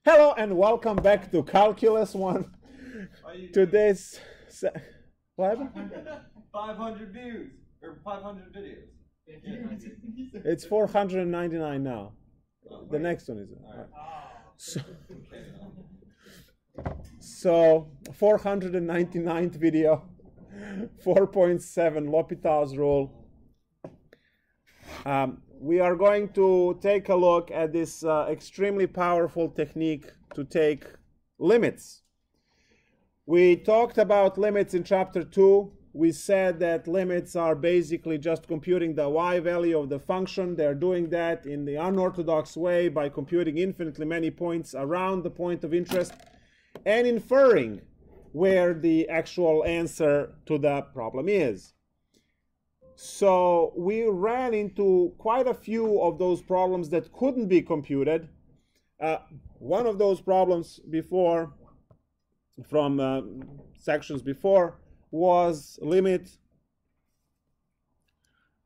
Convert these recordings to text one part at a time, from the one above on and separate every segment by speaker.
Speaker 1: Hello and welcome back to Calculus1. Today's what happened?
Speaker 2: 500 views or 500 videos.
Speaker 1: It's 499 now. The next one is so 499th video, 4.7 L'Hopital's rule. We are going to take a look at this extremely powerful technique to take limits. We talked about limits in chapter 2. We said that limits are basically just computing the y value of the function. They're doing that in the unorthodox way by computing infinitely many points around the point of interest and inferring where the actual answer to the problem is. So we ran into quite a few of those problems that couldn't be computed. One of those problems before, from sections before, was limit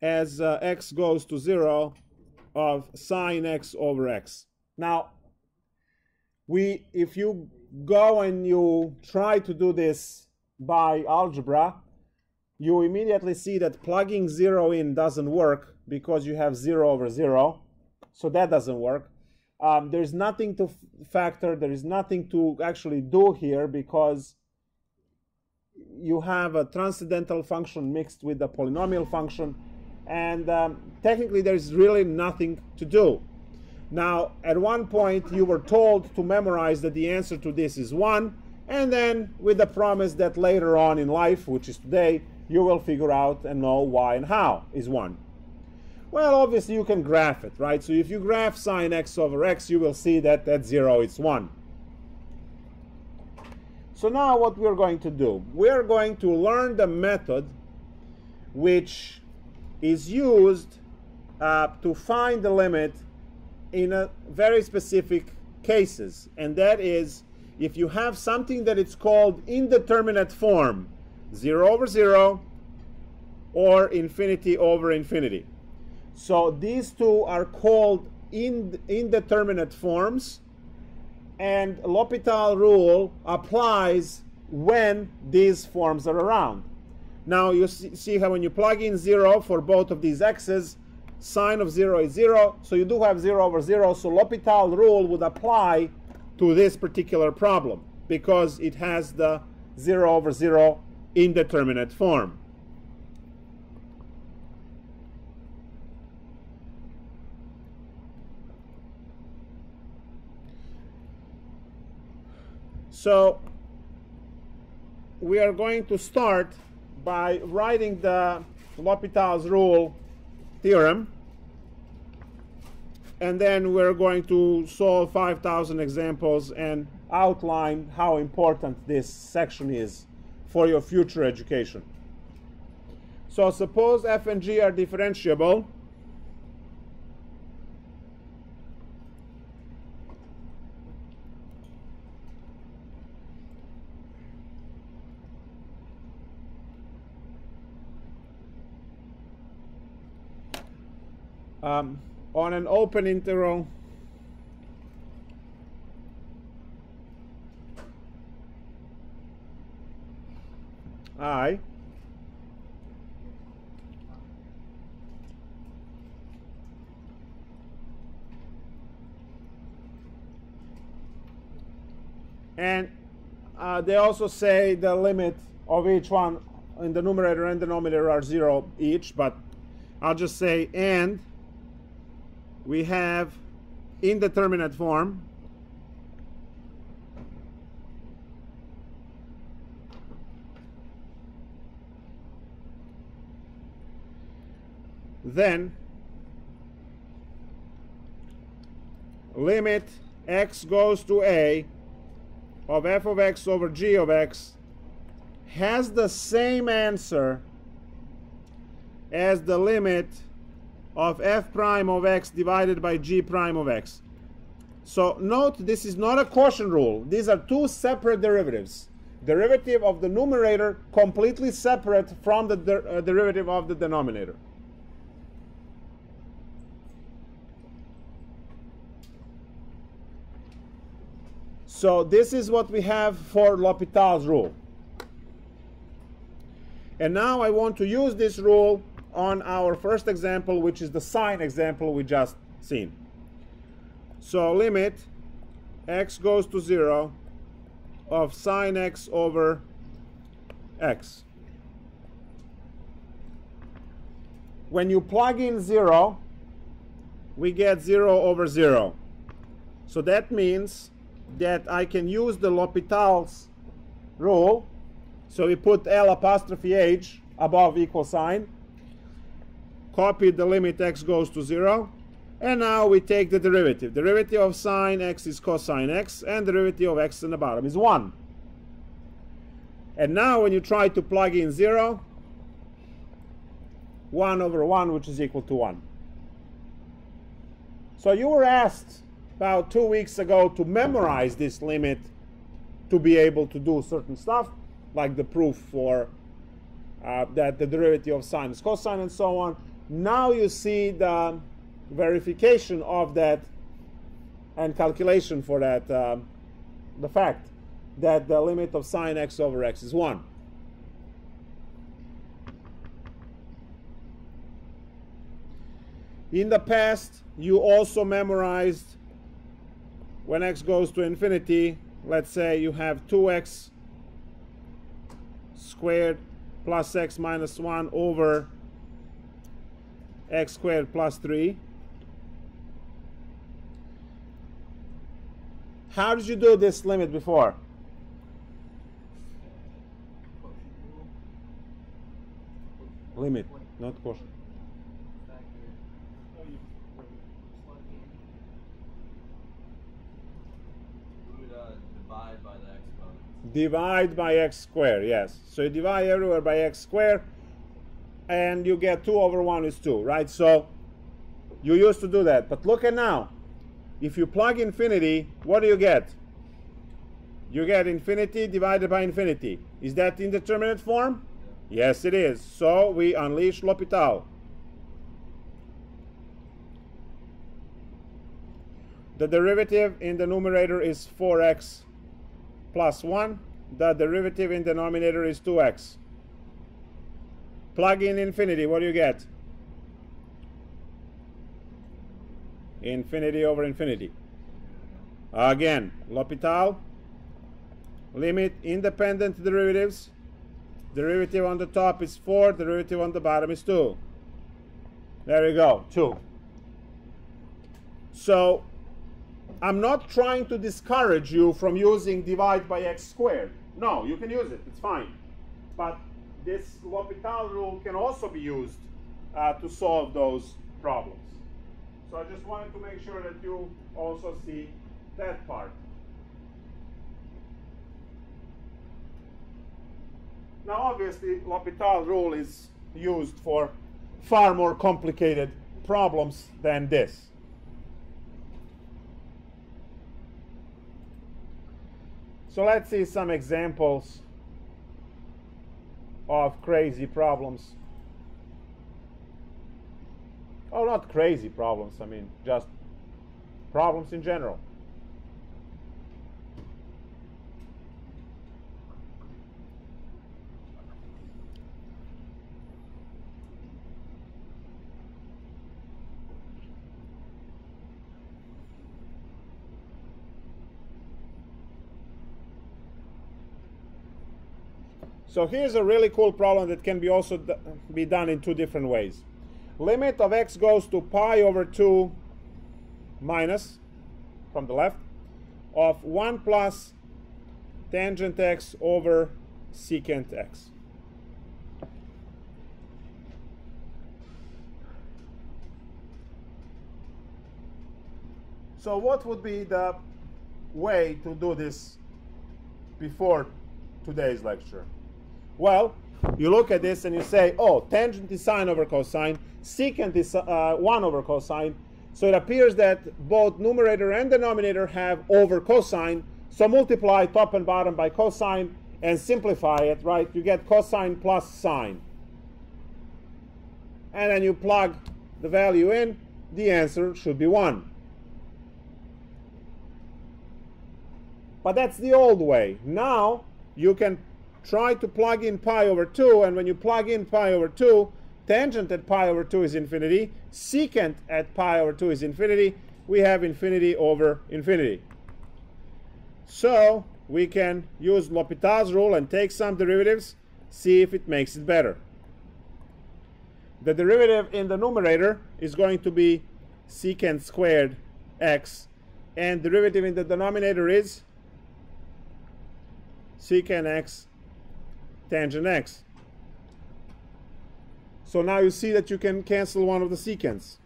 Speaker 1: as x goes to 0 of sine x over x. Now, if you go and you try to do this by algebra, you immediately see that plugging 0 in doesn't work because you have 0 over 0. So that doesn't work. There's nothing to factor. There is nothing to actually do here because you have a transcendental function mixed with a polynomial function. And technically, there's really nothing to do. Now, at one point, you were told to memorize that the answer to this is 1. And then with the promise that later on in life, which is today, you will figure out and know why and how is 1. Well, obviously you can graph it, right? So if you graph sine x over x, you will see that at 0 it's 1. So now what we're going to do, we're going to learn the method which is used to find the limit in a very specific cases. And that is if you have something that is called indeterminate form, 0 over 0, or infinity over infinity. So these two are called indeterminate forms, and L'Hopital rule applies when these forms are around. Now you see how when you plug in 0 for both of these x's, sine of 0 is 0, so you do have 0 over 0, so L'Hopital rule would apply to this particular problem because it has the 0 over 0 indeterminate form. So we are going to start by writing the L'Hopital's rule theorem, and then we're going to solve 5,000 examples and outline how important this section is for your future education. So suppose f and g are differentiable. On an open integral I, and they also say the limit of each one in the numerator and denominator are 0 each, but I'll just say and we have indeterminate form then limit x goes to a of f of x over g of x has the same answer as the limit of f prime of x divided by g prime of x. So note, this is not a quotient rule. These are two separate derivatives. Derivative of the numerator completely separate from the derivative of the denominator. So this is what we have for L'Hopital's rule. And now I want to use this rule on our first example, which is the sine example we just seen. So limit x goes to 0 of sine x over x. When you plug in 0, we get 0 over 0. So that means that I can use the L'Hopital's rule. So we put L apostrophe H above equal sign, copy the limit x goes to 0, and now we take the derivative. Derivative of sine x is cosine x, and derivative of x in the bottom is 1. And now when you try to plug in 0, 1 over 1, which is equal to 1. So you were asked about 2 weeks ago to memorize this limit to be able to do certain stuff, like the proof for that the derivative of sine is cosine and so on. Now you see the verification of that and calculation for that, the fact that the limit of sine x over x is 1. In the past, you also memorized when x goes to infinity, let's say you have 2x squared plus x minus 1 over x squared plus 3. How did you do this limit before? Limit, not quotient.
Speaker 2: Divide by the exponent.
Speaker 1: Divide by x squared, yes. So you divide everywhere by x squared, and you get 2 over 1 is 2, right? So you used to do that. But look at now. If you plug infinity, what do you get? You get infinity divided by infinity. Is that indeterminate form? Yeah. Yes, it is. So we unleash L'Hopital. The derivative in the numerator is 4x plus 1. The derivative in the denominator is 2x. Plug in infinity, what do you get? Infinity over infinity. Again, L'Hopital, limit independent derivatives. Derivative on the top is 4, derivative on the bottom is 2. There you go, 2. So I'm not trying to discourage you from using divide by x squared. No, you can use it, it's fine. But this L'Hopital rule can also be used to solve those problems. So I just wanted to make sure that you also see that part. Now obviously L'Hopital rule is used for far more complicated problems than this. So let's see some examples of crazy problems. Oh, not crazy problems, I mean just problems in general. So here's a really cool problem that can be also be done in 2 different ways. Limit of x goes to pi over 2 minus, from the left, of 1 plus tangent x over secant x. So what would be the way to do this before today's lecture? Well, you look at this and you say, oh, tangent is sine over cosine, secant is 1 over cosine, so it appears that both numerator and denominator have over cosine, so multiply top and bottom by cosine and simplify it, right? You get cosine plus sine. And then you plug the value in, the answer should be 1. But that's the old way. Now you can try to plug in pi over 2, and when you plug in pi over 2, tangent at pi over 2 is infinity, secant at pi over 2 is infinity, we have infinity over infinity. So we can use L'Hopital's rule and take some derivatives, see if it makes it better. The derivative in the numerator is going to be secant squared x, and derivative in the denominator is secant x tangent x. So now you see that you can cancel one of the secants.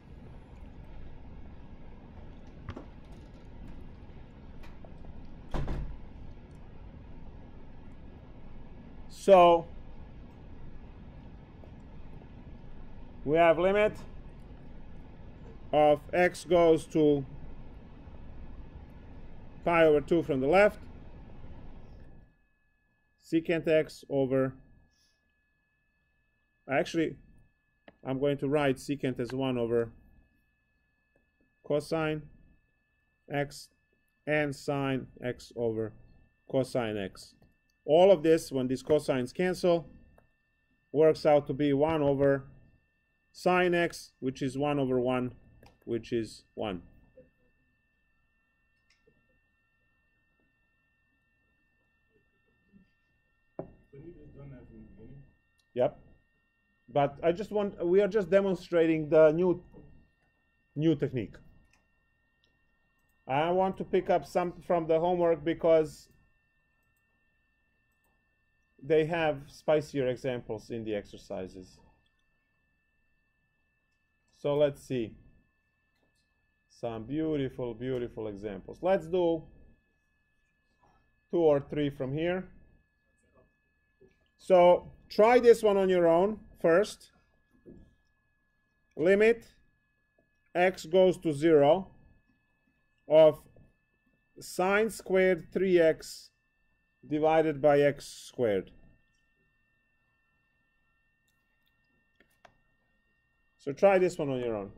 Speaker 1: So we have limit of x goes to pi over 2 from the left, secant x over, actually I'm going to write secant as 1 over cosine x and sine x over cosine x. All of this, when these cosines cancel, works out to be 1 over sine x, which is 1 over 1, which is 1. Yep. But we are just demonstrating the new technique. I want to pick up some from the homework because they have spicier examples in the exercises. So let's see some beautiful, beautiful examples. Let's do 2 or 3 from here. So try this one on your own first. Limit x goes to 0 of sine squared 3x divided by x squared. So try this one on your own.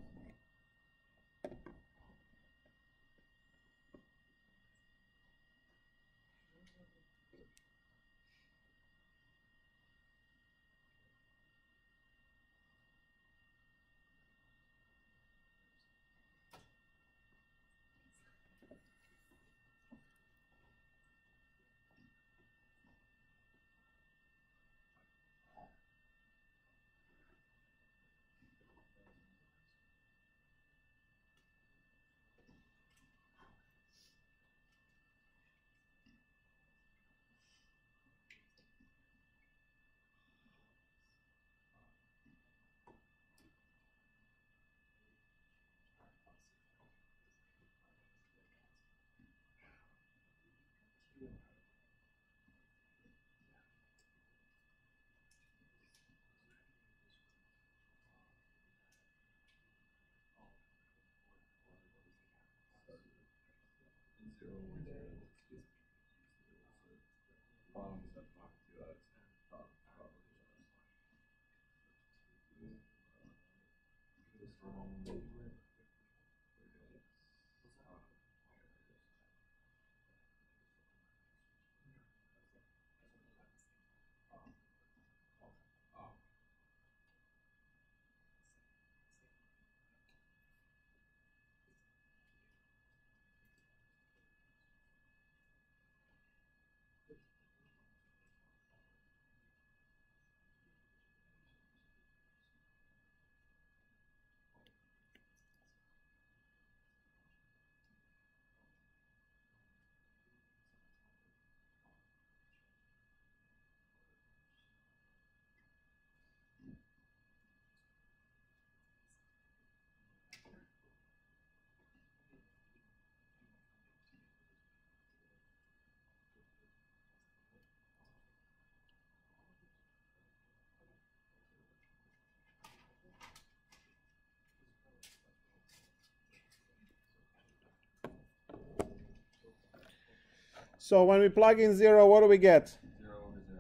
Speaker 1: So when we plug in 0, what do we get?
Speaker 2: 0 over 0.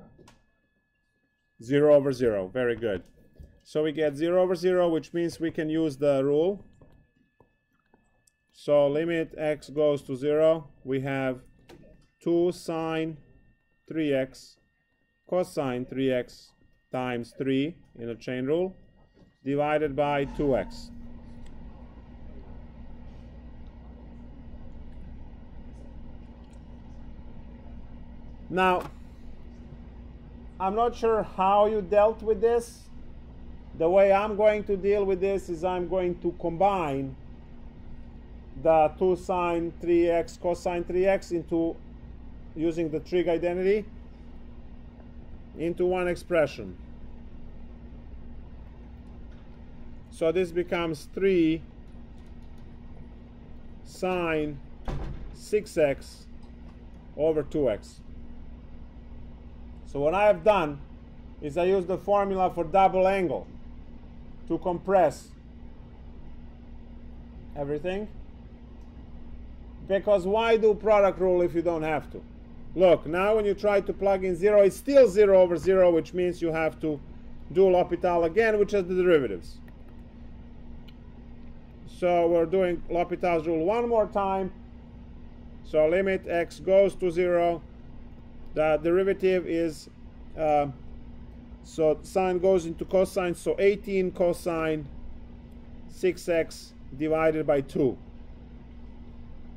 Speaker 1: 0 over 0. Very good. So we get 0 over 0, which means we can use the rule. So limit x goes to 0. We have 2 sine 3x cosine 3x times 3 in a chain rule divided by 2x. Now, I'm not sure how you dealt with this. The way I'm going to deal with this is I'm going to combine the 2 sine 3x cosine 3x into, using the trig identity, into one expression. So this becomes 3 sine 6x over 2x. So what I have done is I use the formula for double angle to compress everything. Because why do product rule if you don't have to? Look, now when you try to plug in 0, it's still 0 over 0, which means you have to do L'Hopital again, which is the derivatives. So we're doing L'Hopital's rule one more time. So limit x goes to 0. The derivative is, so sine goes into cosine, so 18 cosine 6x divided by 2.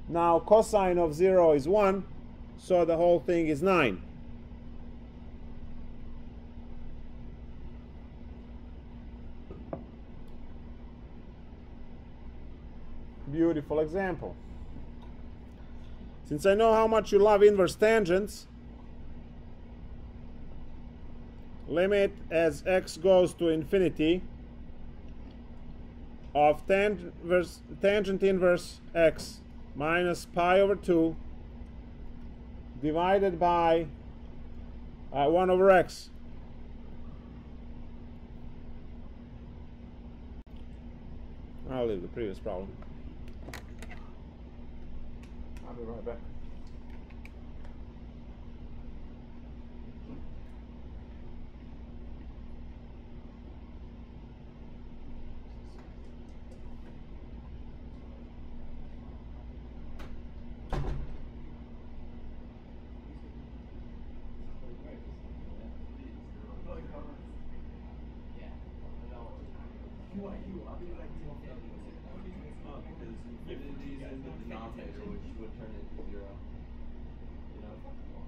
Speaker 1: Now cosine of 0 is 1, so the whole thing is 9. Beautiful example. Since I know how much you love inverse tangents, limit as x goes to infinity of tangent inverse x minus pi over 2 divided by 1 over x. I'll leave the previous problem. I'll be right back.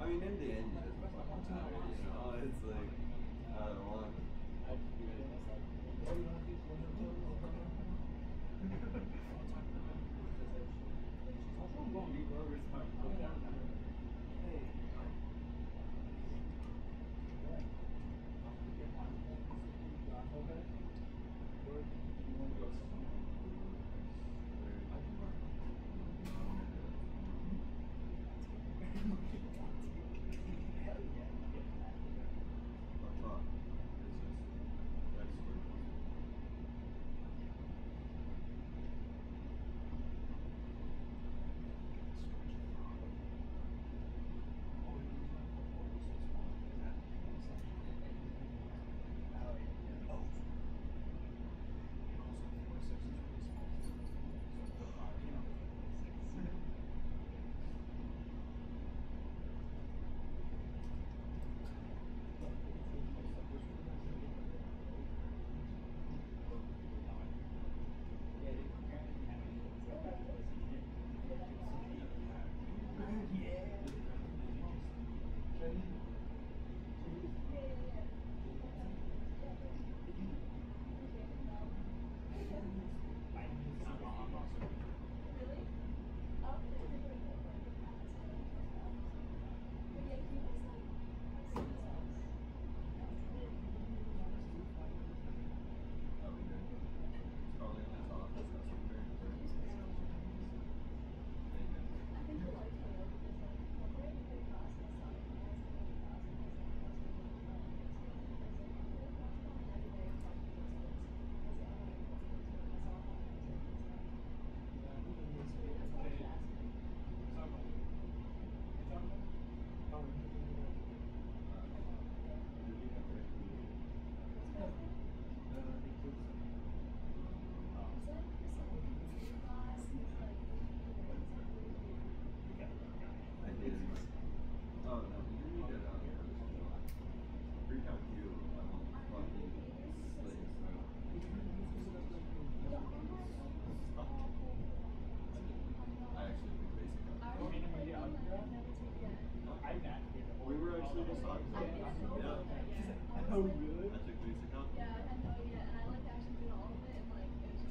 Speaker 2: I mean, in the end, it's like, I don't know.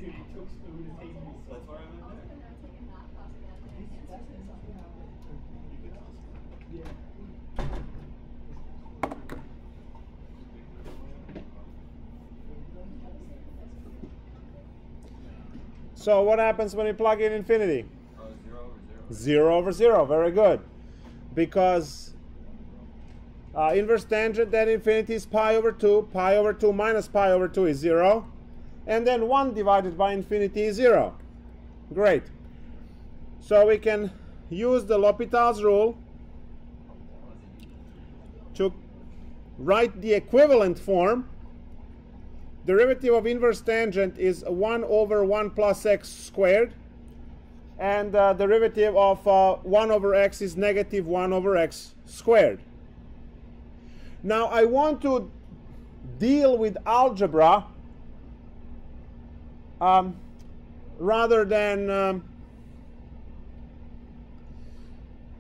Speaker 2: That's where I'm in there. You could toss it.
Speaker 1: So what happens when you plug in infinity?
Speaker 2: 0 over 0.
Speaker 1: 0 over 0. Very good. Because inverse tangent at infinity is pi over 2. Pi over 2 minus pi over 2 is 0. And then 1 divided by infinity is 0. Great. So we can use the L'Hopital's rule to write the equivalent form. Derivative of inverse tangent is 1 over 1 plus x squared. And derivative of 1 over x is negative 1 over x squared. Now I want to deal with algebra rather than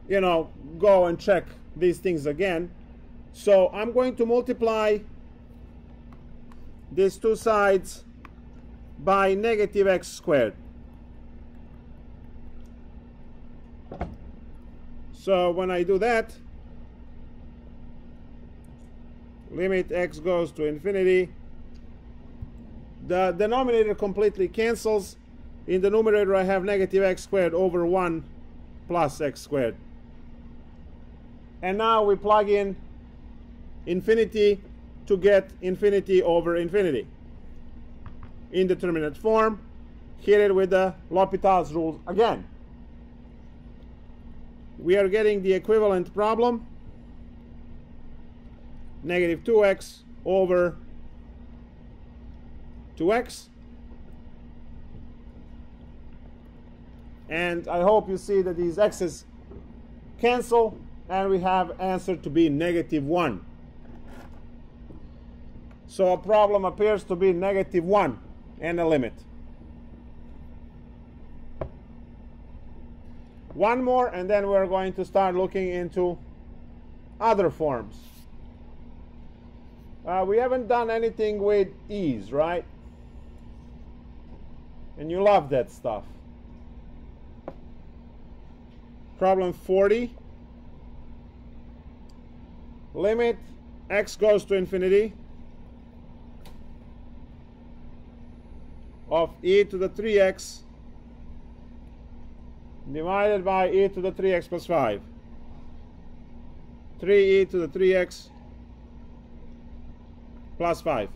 Speaker 1: you know, go and check these things again. So I'm going to multiply these two sides by negative x squared. So when I do that, limit x goes to infinity. The denominator completely cancels. In the numerator I have negative x squared over 1 plus x squared. And now we plug in infinity to get infinity over infinity. Indeterminate form. Hit it with the L'Hopital's rule again. We are getting the equivalent problem. Negative 2x over 2x. And I hope you see that these x's cancel, and we have answer to be negative 1. So a problem appears to be negative 1 and a limit. One more, and then we're going to start looking into other forms. We haven't done anything with e's, right? And you love that stuff. Problem 40. Limit x goes to infinity of e to the 3x divided by e to the 3x plus 5. 3e to the 3x plus 5.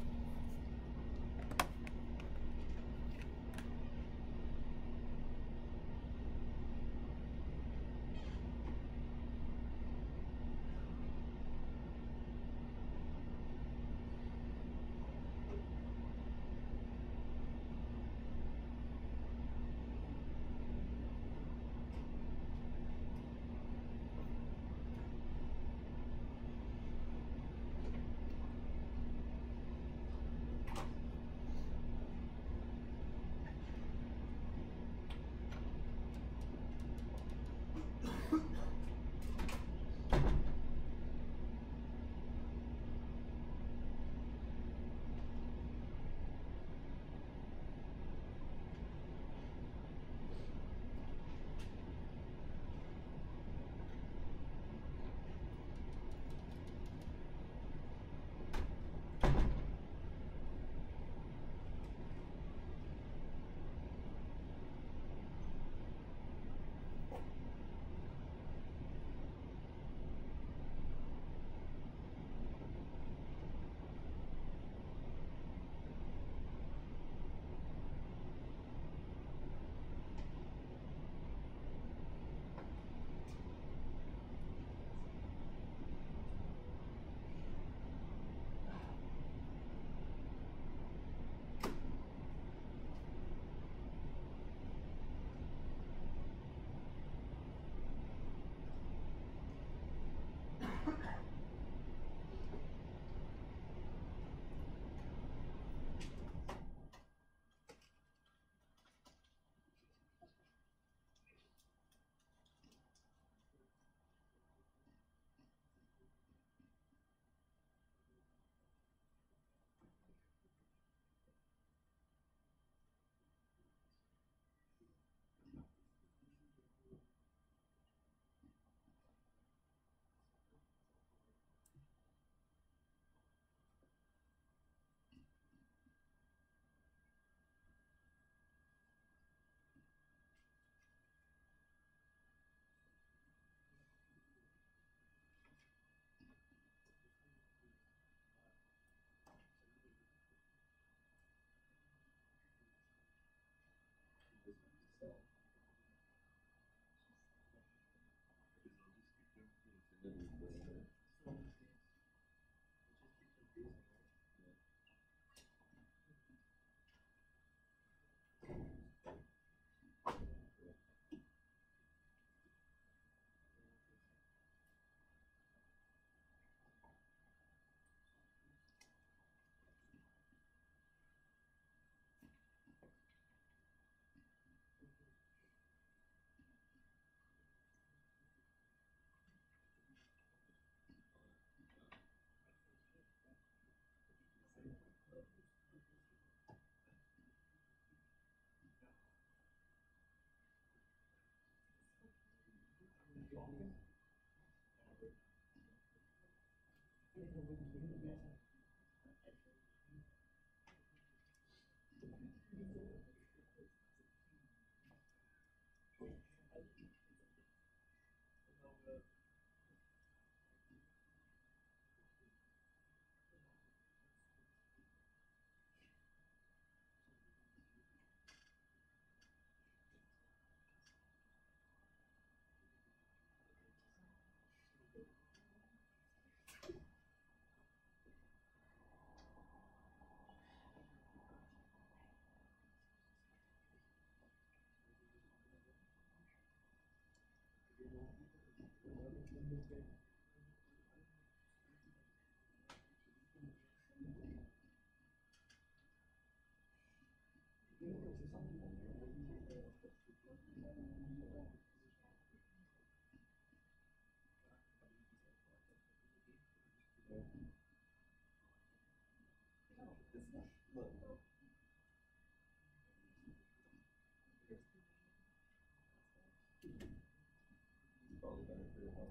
Speaker 2: Probably better for your health.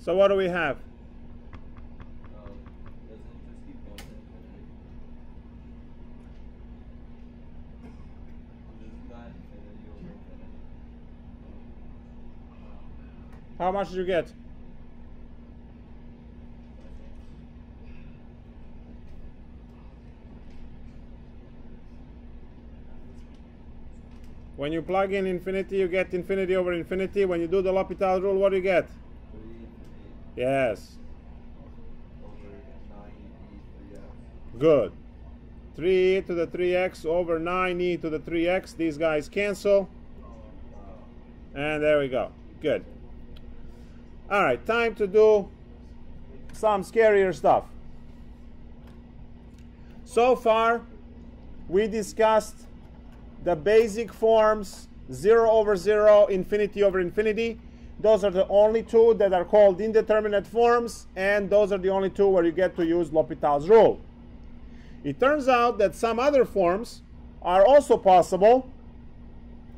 Speaker 1: So what do we have?
Speaker 2: Doesn't it just keep going to infinity? Isn't that infinity over infinity?
Speaker 1: How much did you get? When you plug in infinity, you get infinity over infinity. When you do the L'Hopital rule, what do you get?
Speaker 2: 3
Speaker 1: Yes.
Speaker 2: over 9e 3x.
Speaker 1: Good. 3e to the 3x over 9e to the 3x. These guys cancel. And there we go. Good. All right, time to do some scarier stuff. So far, we discussed the basic forms 0 over 0, infinity over infinity. Those are the only two that are called indeterminate forms, and those are the only two where you get to use L'Hopital's rule. It turns out that some other forms are also possible,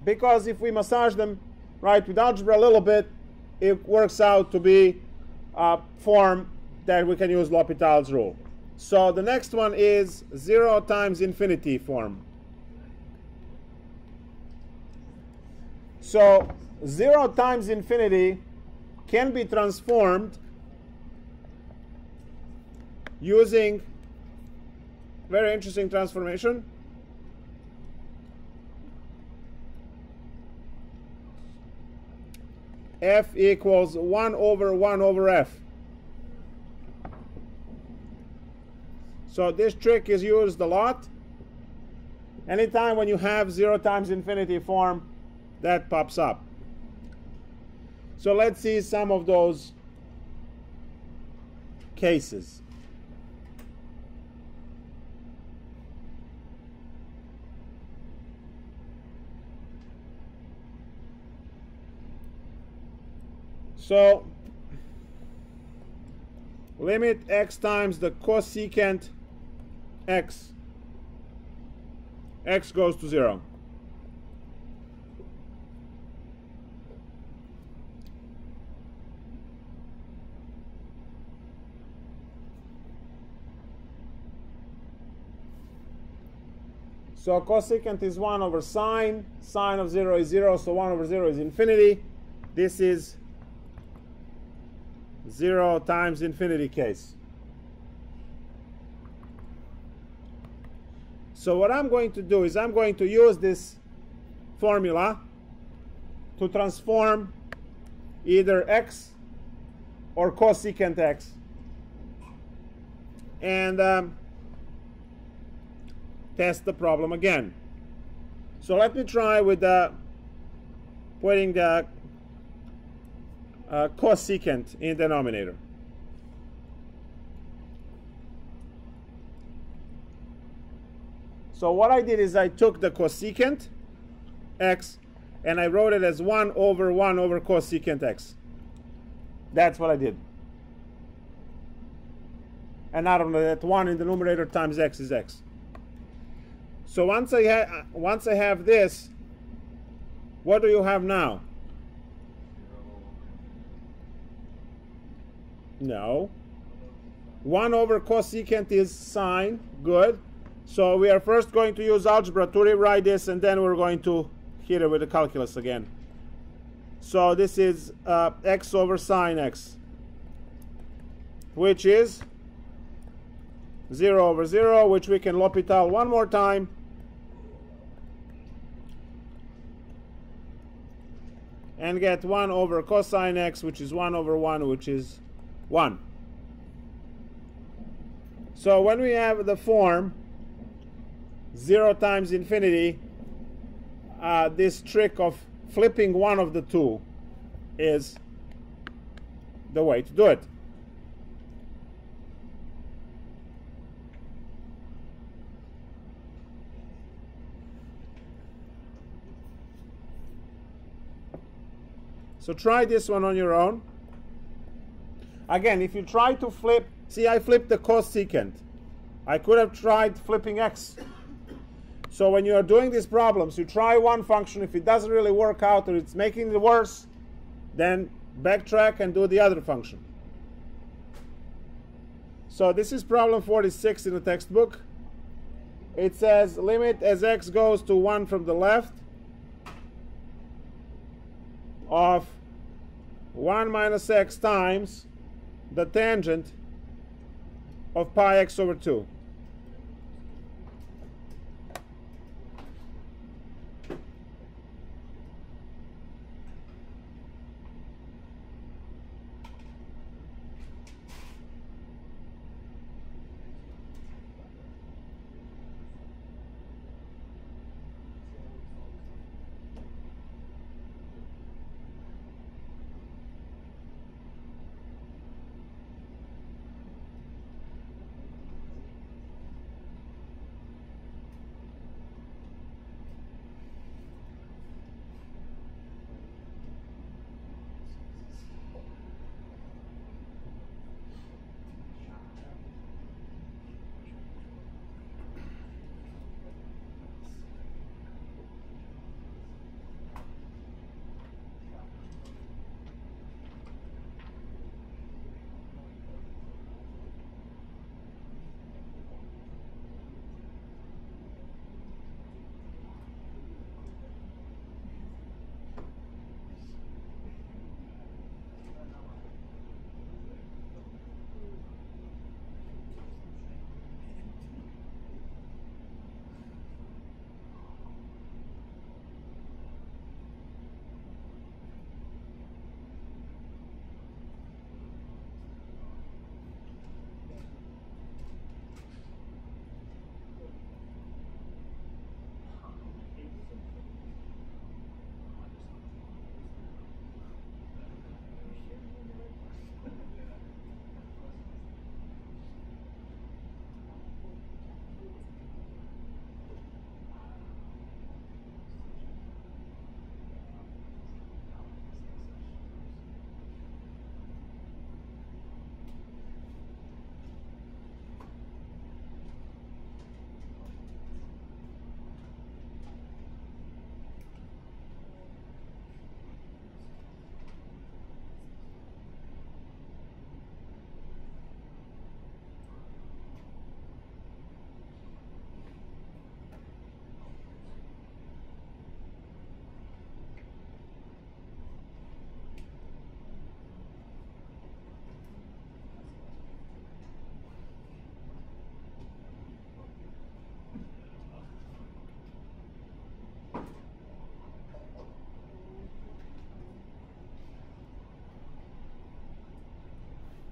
Speaker 1: because if we massage them right with algebra a little bit, it works out to be a form that we can use L'Hopital's rule. So the next one is 0 times infinity form. So 0 times infinity can be transformed using very interesting transformation. F equals 1 over 1 over f. So this trick is used a lot. Anytime when you have 0 times infinity form, that pops up. So let's see some of those cases. So limit x times the cosecant x. X goes to 0. So cosecant is 1 over sine. Sine of 0 is 0, so 1 over 0 is infinity. This is 0 times infinity case. So what I'm going to do is I'm going to use this formula to transform either x or cosecant x. And test the problem again. So let me try with putting the cosecant in the denominator. So what I did is I took the cosecant x and I wrote it as 1 over cosecant x. That's what I did. And out of that 1 in the numerator times x is x. So once I have this, what do you have now? No. 1 over cosecant is sine. Good. So we are first going to use algebra to rewrite this, and then we're going to hit it with the calculus again. So this is x over sine x, which is 0 over 0, which we can L'Hopital one more time. And get 1 over cosine x, which is 1 over 1, which is 1. So when we have the form 0 times infinity, this trick of flipping one of the two is the way to do it. So try this one on your own. Again, if you try to flip, see, I flipped the cosecant. I could have tried flipping x. So when you are doing these problems, you try one function. If it doesn't really work out or it's making it worse, then backtrack and do the other function. So this is problem 46 in the textbook. It says limit as x goes to 1 from the left of 1 minus x times the tangent of pi x over 2.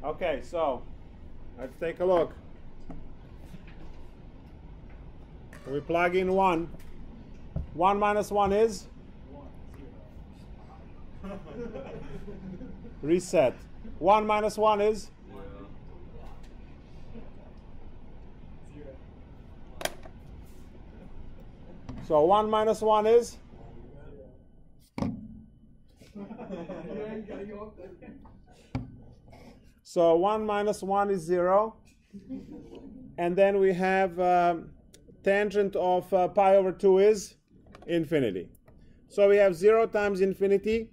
Speaker 1: Okay, so let's take a look. We plug in 1. 1 minus 1 is?
Speaker 2: 1, 0.
Speaker 1: Reset. 1 minus 1 is?
Speaker 2: 0.
Speaker 1: So 1 minus 1 is? So 1 minus 1 is 0. And then we have tangent of pi over 2 is infinity. So we have 0 times infinity.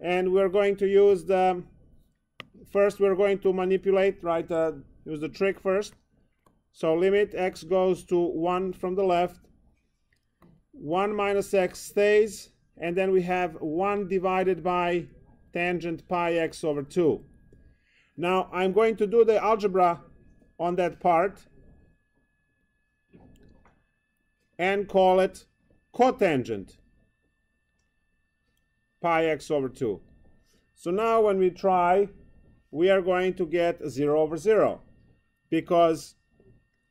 Speaker 1: And we're going to use the, first we're going to manipulate, right, use the trick first. So limit x goes to 1 from the left. 1 minus x stays. And then we have 1 divided by tangent pi x over 2. Now I'm going to do the algebra on that part and call it cotangent pi x over 2. So now when we try, we are going to get 0 over 0 because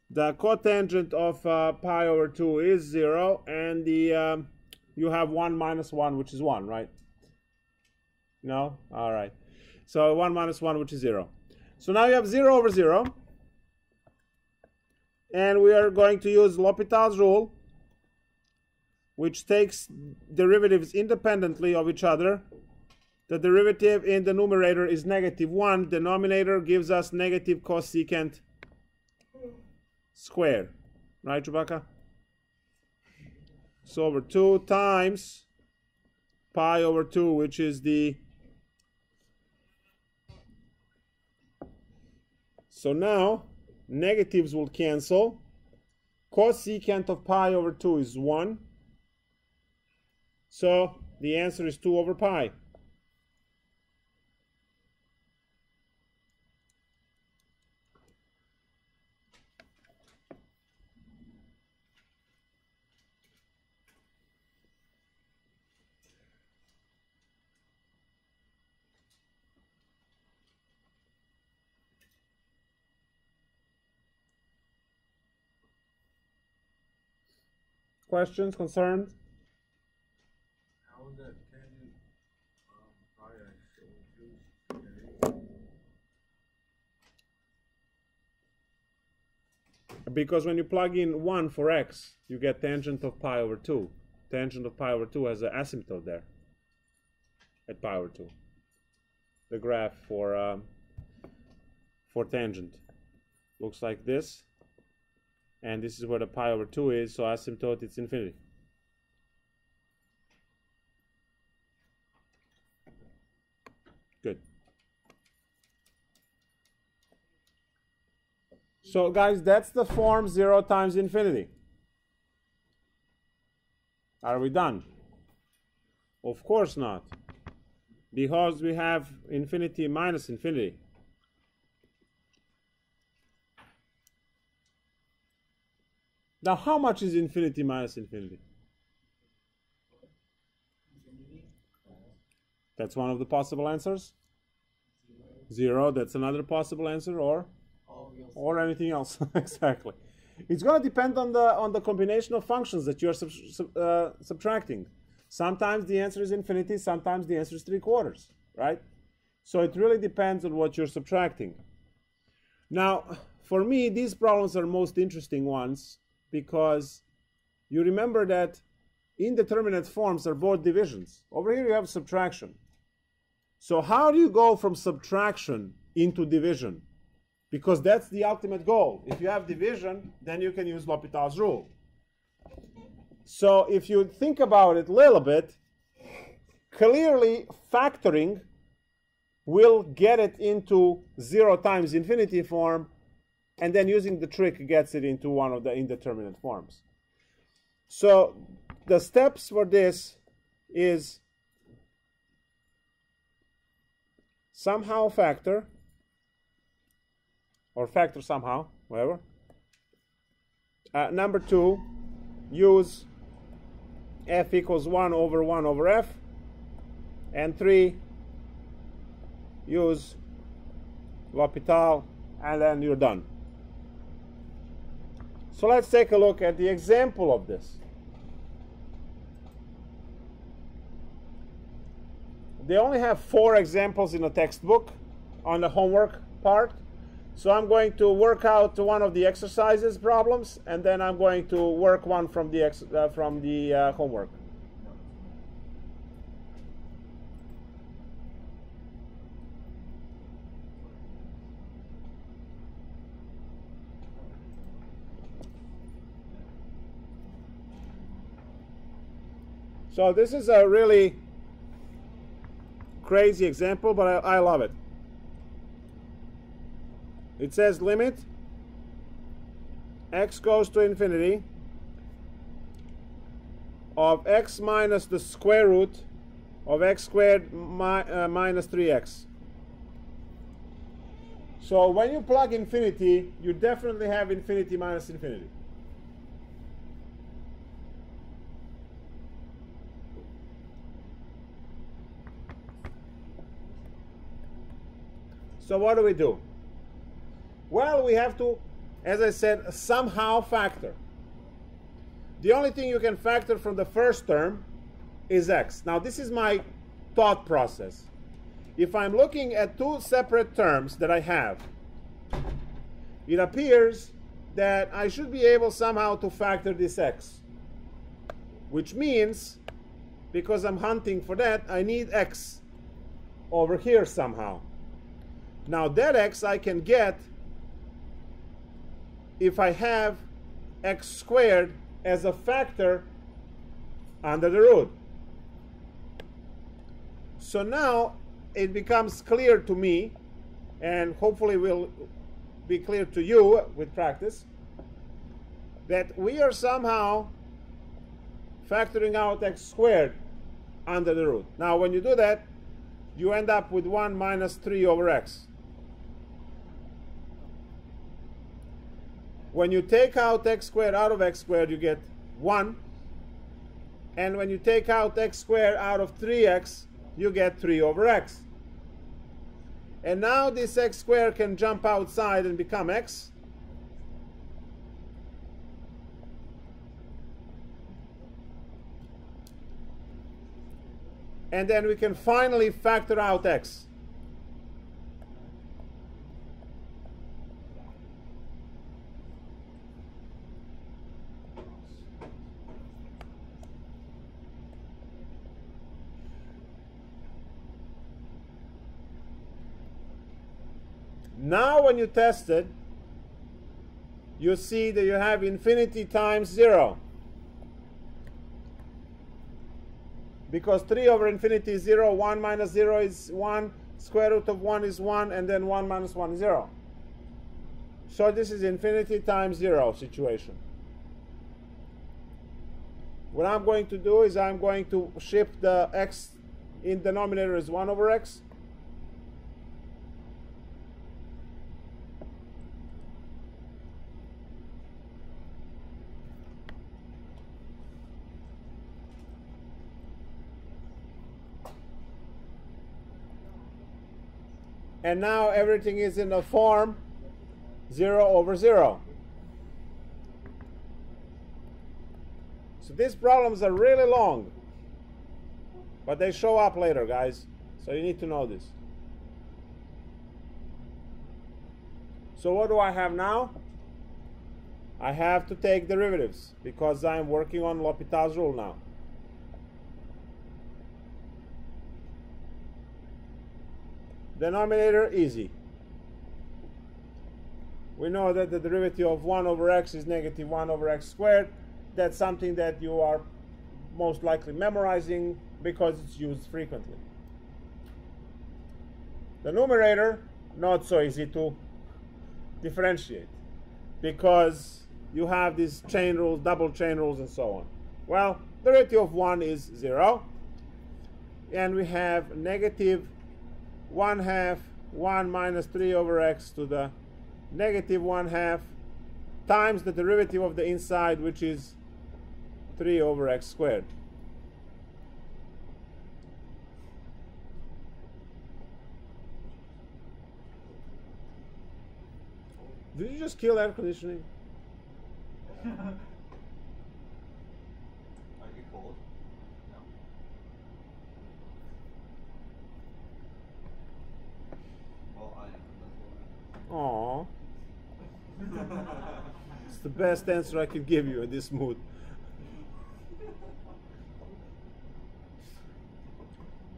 Speaker 1: the cotangent of pi over 2 is 0 and the you have 1 minus 1, which is 1, right? No? All right. So 1 minus 1, which is 0. So now you have 0 over 0. And we are going to use L'Hopital's rule, which takes derivatives independently of each other. The derivative in the numerator is -1. Denominator gives us negative cosecant squared. Right, Chewbacca? So over 2 times pi over 2, which is the... So now, negatives will cancel. Cosecant of pi over 2 is 1. So the answer is 2 over pi. Questions, concerns?
Speaker 2: How is that tangent pi x over 2?
Speaker 1: Because when you plug in 1 for x, you get tangent of pi over 2. Tangent of pi over 2 has an asymptote there at pi over 2. The graph for tangent looks like this. And this is where the pi over 2 is, so asymptote it's infinity. Good. So guys, that's the form 0 times infinity. Are we done? Of course not. Because we have infinity minus infinity. Now, how much is infinity minus infinity? That's one of the possible answers. 0, that's another possible answer, or anything else. Exactly. It's going to depend on the combination of functions that you are subtracting. Sometimes the answer is infinity, sometimes the answer is 3/4, right? So it really depends on what you're subtracting. Now, for me, these problems are most interesting ones, because you remember that indeterminate forms are both divisions. Over here you have subtraction. So how do you go from subtraction into division? Because that's the ultimate goal. If you have division, then you can use L'Hopital's rule. So if you think about it a little bit, clearly factoring will get it into 0 times infinity form, and then using the trick gets it into one of the indeterminate forms. So the steps for this is somehow factor, or factor somehow, whatever. Number 2, use f equals 1 over 1 over f. And 3, use L'Hopital, and then you're done. So let's take a look at the example of this. They only have 4 examples in the textbook on the homework part. So I'm going to work out one of the exercises problems, and then I'm going to work one from the homework. So this is a really crazy example, but I love it. It says limit x goes to infinity of x minus the square root of x squared minus 3x. So when you plug infinity, you definitely have infinity minus infinity. So what do we do? Well, we have to, as I said, somehow factor. The only thing you can factor from the first term is x. Now, this is my thought process. If I'm looking at 2 separate terms that I have, it appears that I should be able somehow to factor this x. Which means, because I'm hunting for that, I need x over here somehow. Now, that x I can get if I have x squared as a factor under the root. So now it becomes clear to me, and hopefully will be clear to you with practice, that we are somehow factoring out x squared under the root. Now when you do that, you end up with 1 minus 3 over x. When you take out x squared out of x squared, you get 1. And when you take out x squared out of 3x, you get 3 over x. And now this x squared can jump outside and become x. And then we can finally factor out x. Now when you test it, you see that you have infinity times 0. Because 3 over infinity is 0, 1 minus 0 is 1, square root of 1 is 1, and then 1 minus 1 is 0. So this is infinity times 0 situation. What I'm going to do is I'm going to shift the x in denominator as 1 over x. And now everything is in the form 0 over 0. So these problems are really long, but they show up later, guys. So you need to know this. So what do I have now? I have to take derivatives because I'm working on L'Hopital's rule now. Denominator, easy. We know that the derivative of 1 over x is negative 1 over x squared. That's something that you are most likely memorizing because it's used frequently. The numerator, not so easy to differentiate because you have these chain rules, double chain rules, and so on. Well, the derivative of 1 is 0. And we have negative 1/2 1 minus 3 over x to the negative 1/2 times the derivative of the inside, which is 3 over x squared. Did you just kill air conditioning?
Speaker 2: I get cold. No. Well, I am. That's
Speaker 1: Aww. It's the best answer I can give you in this mood.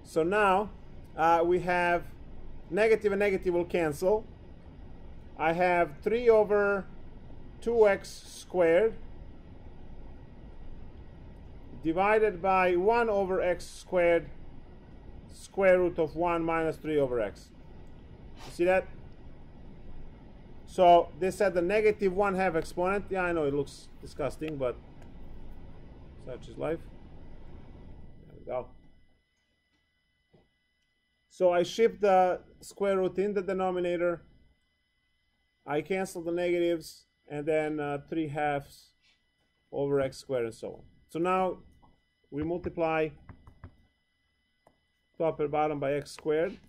Speaker 1: So now we have negative and negative will cancel. I have 3 over 2x squared divided by 1 over x squared square root of 1 minus 3 over x. You see that? So this had the negative 1/2 exponent. Yeah, I know it looks disgusting, but such is life. There we go. So I shift the square root in the denominator. I cancel the negatives, and then 3/2 over x squared and so on. So now we multiply top and bottom by x squared.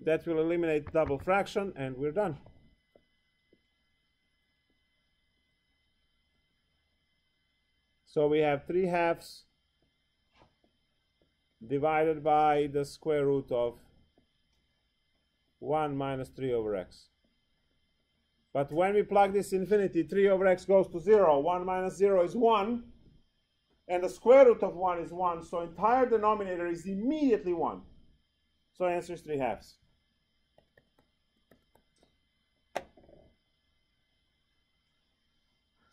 Speaker 1: That will eliminate double fraction, and we're done. So we have 3/2 divided by the square root of 1 minus 3 over x. But when we plug this infinity, 3 over x goes to 0. 1 minus 0 is 1. And the square root of 1 is 1. So entire denominator is immediately 1. So answer is 3/2.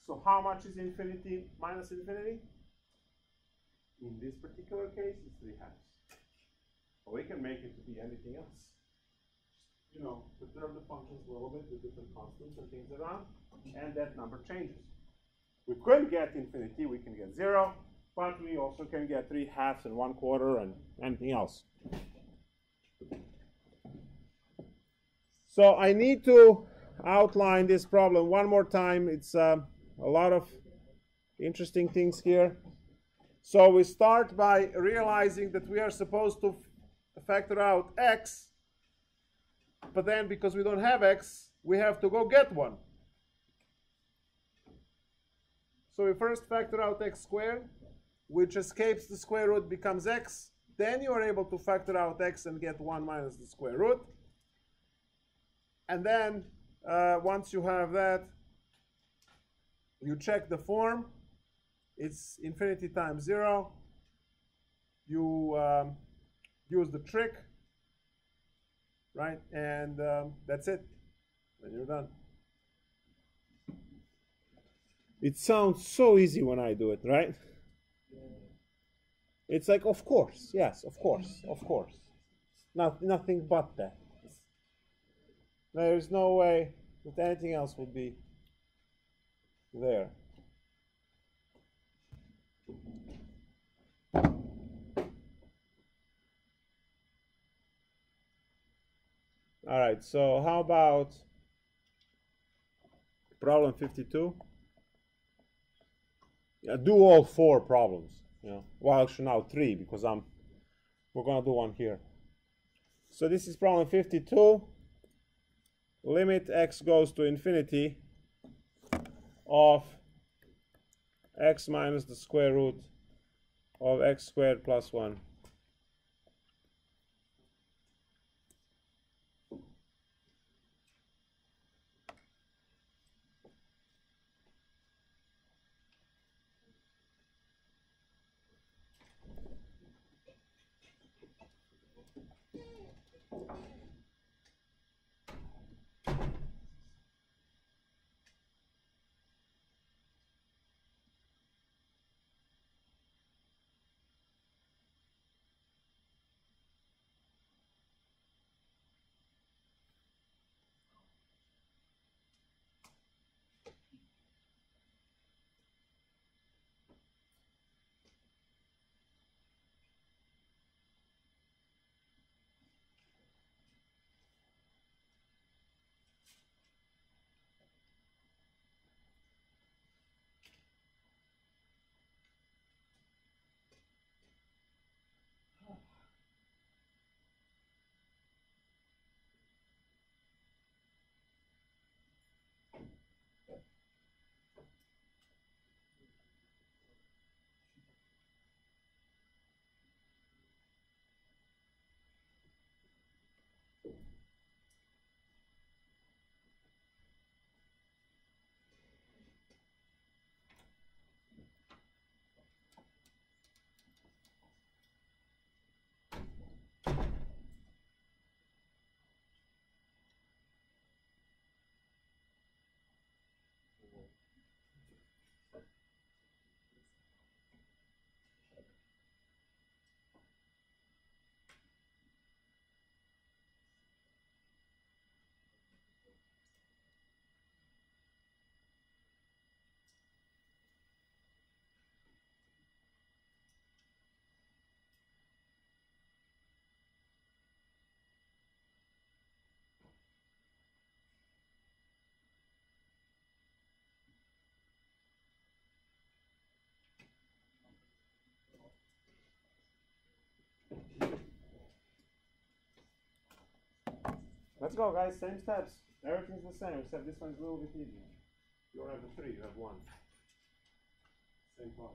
Speaker 1: So how much is infinity minus infinity? In this particular case, it's 3/2. But we can make it to be anything else. You know, perturb the functions a little bit with different constants and things around, and that number changes. We could get infinity, we can get 0, but we also can get 3/2 and 1/4 and anything else. So I need to outline this problem one more time. It's a lot of interesting things here. So we start by realizing that we are supposed to factor out x, but then because we don't have x, we have to go get one. So we first factor out x squared, which escapes the square root, becomes x. Then you are able to factor out x and get 1 minus the square root. And then once you have that, you check the form. It's infinity times 0. You use the trick, right? And that's it. Then you're done. It sounds so easy when I do it, right? It's like, of course, yes, of course, of course. Nothing but that. There's no way that anything else would be there. All right, so how about problem 52? Do all 4 problems. You know, well, actually now 3 because we're gonna do one here. So this is problem 52. Limit x goes to infinity of x minus the square root of x squared plus 1. Let's go, guys. Same steps. Everything's the same, except this one's a little bit easier. You don't have the 3, you have 1. Same problem.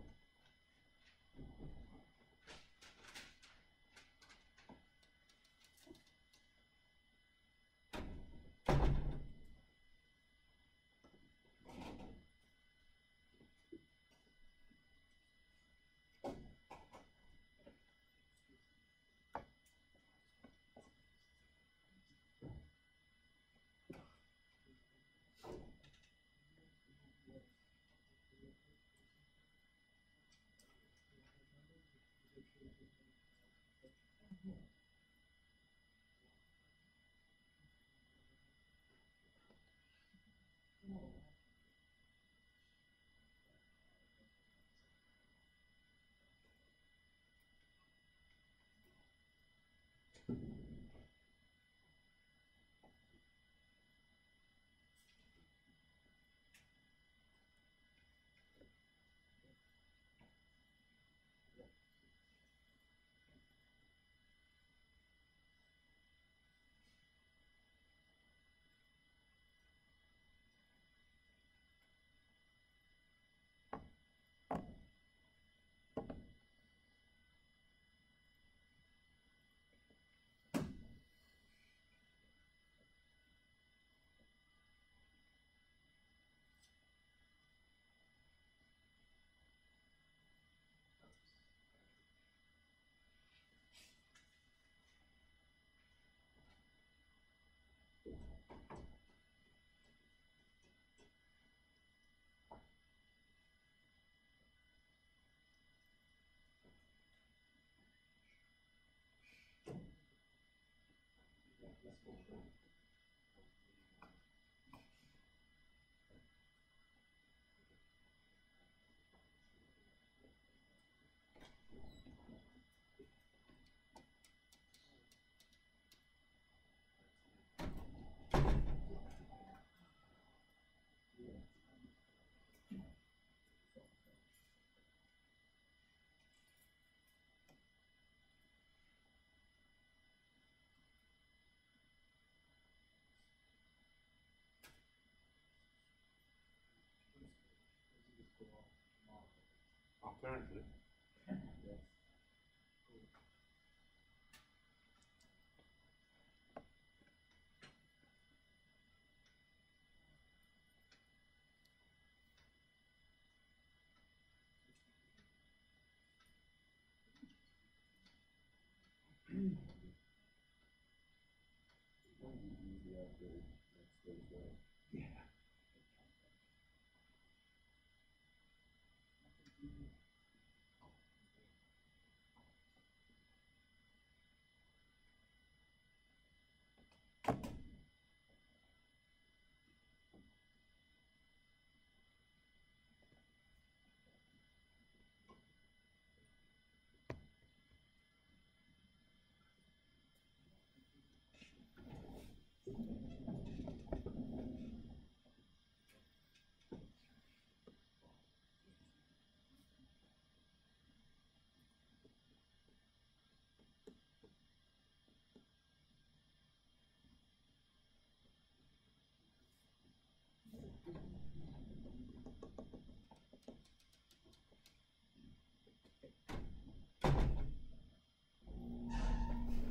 Speaker 1: Apparently. Yeah.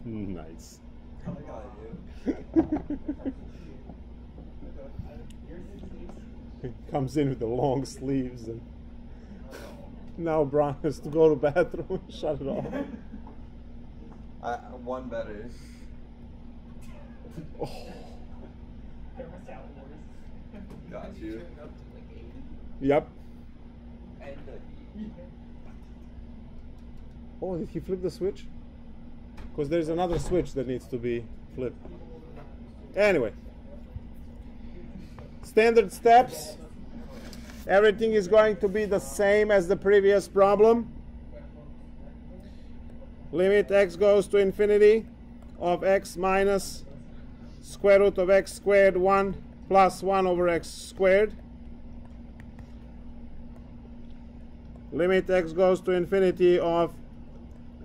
Speaker 1: Nice.
Speaker 2: I got you.
Speaker 1: Comes in with the long sleeves, and now Brian has to go to the bathroom and shut it off.
Speaker 2: One better.
Speaker 1: Oh.
Speaker 2: Got you.
Speaker 1: Yep.
Speaker 2: And
Speaker 1: Oh, did he flip the switch? Because there's another switch that needs to be flipped. Anyway. Standard steps. Everything is going to be the same as the previous problem. Limit x goes to infinity of x minus square root of x squared 1 plus 1 over x squared. Limit x goes to infinity of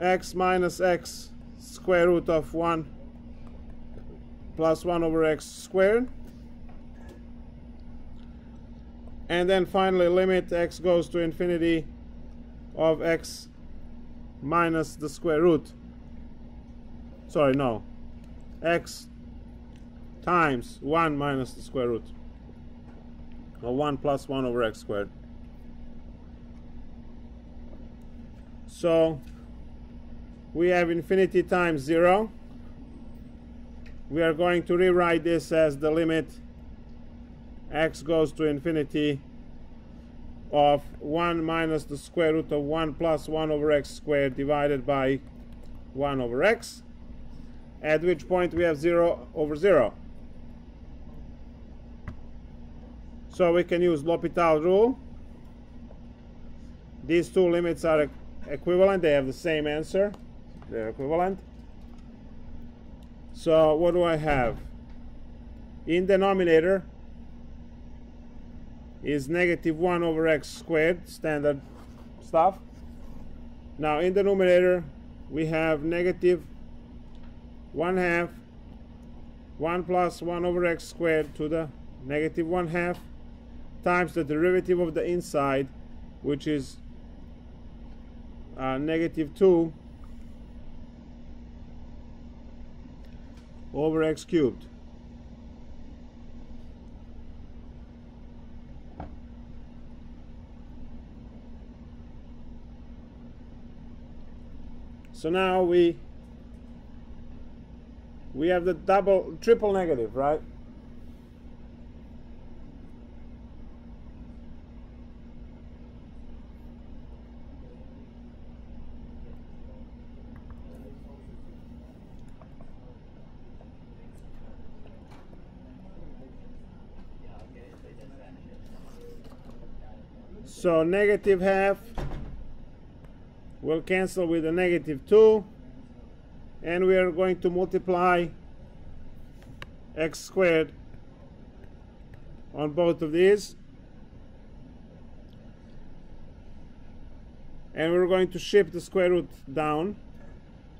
Speaker 1: x minus x square root of 1 plus 1 over x squared. And then finally limit x goes to infinity of x minus the square root. Sorry, no. X times 1 minus the square root. Or 1 plus 1 over x squared. So we have infinity times 0. We are going to rewrite this as the limit x goes to infinity of 1 minus the square root of 1 plus 1 over x squared divided by 1 over x, at which point we have 0 over 0. So we can use L'Hopital rule. These two limits are equivalent, they have the same answer, they're equivalent. So what do I have? In denominator is negative 1 over x squared, standard stuff. Now in the numerator we have negative 1/2 1 plus 1 over x squared to the negative 1/2 times the derivative of the inside, which is negative 2 over x cubed. So now we have the triple negative, right? So negative half will cancel with a negative 2, and we are going to multiply x squared on both of these, and we're going to shift the square root down.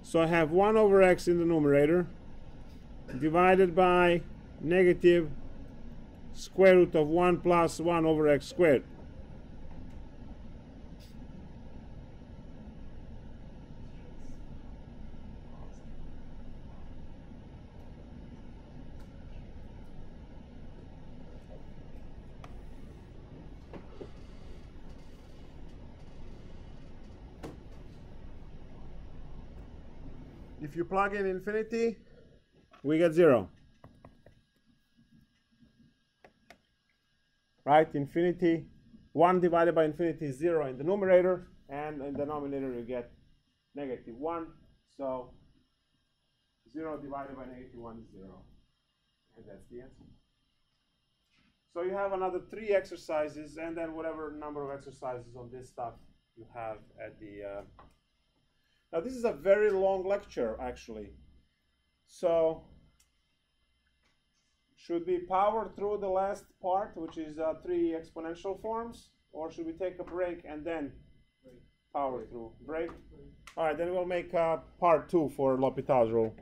Speaker 1: So I have 1 over x in the numerator divided by negative square root of 1 plus 1 over x squared. If you plug in infinity, we get 0. Right? Infinity, 1 divided by infinity is 0 in the numerator, and in the denominator you get negative 1. So 0 divided by negative 1 is 0. And that's the answer. So you have another 3 exercises, and then whatever number of exercises on this stuff you have at the... Now this is a very long lecture, actually. So should we power through the last part, which is 3 exponential forms, or should we take a break and then power through? Break? All right, then we'll make part 2 for L'Hopital's rule.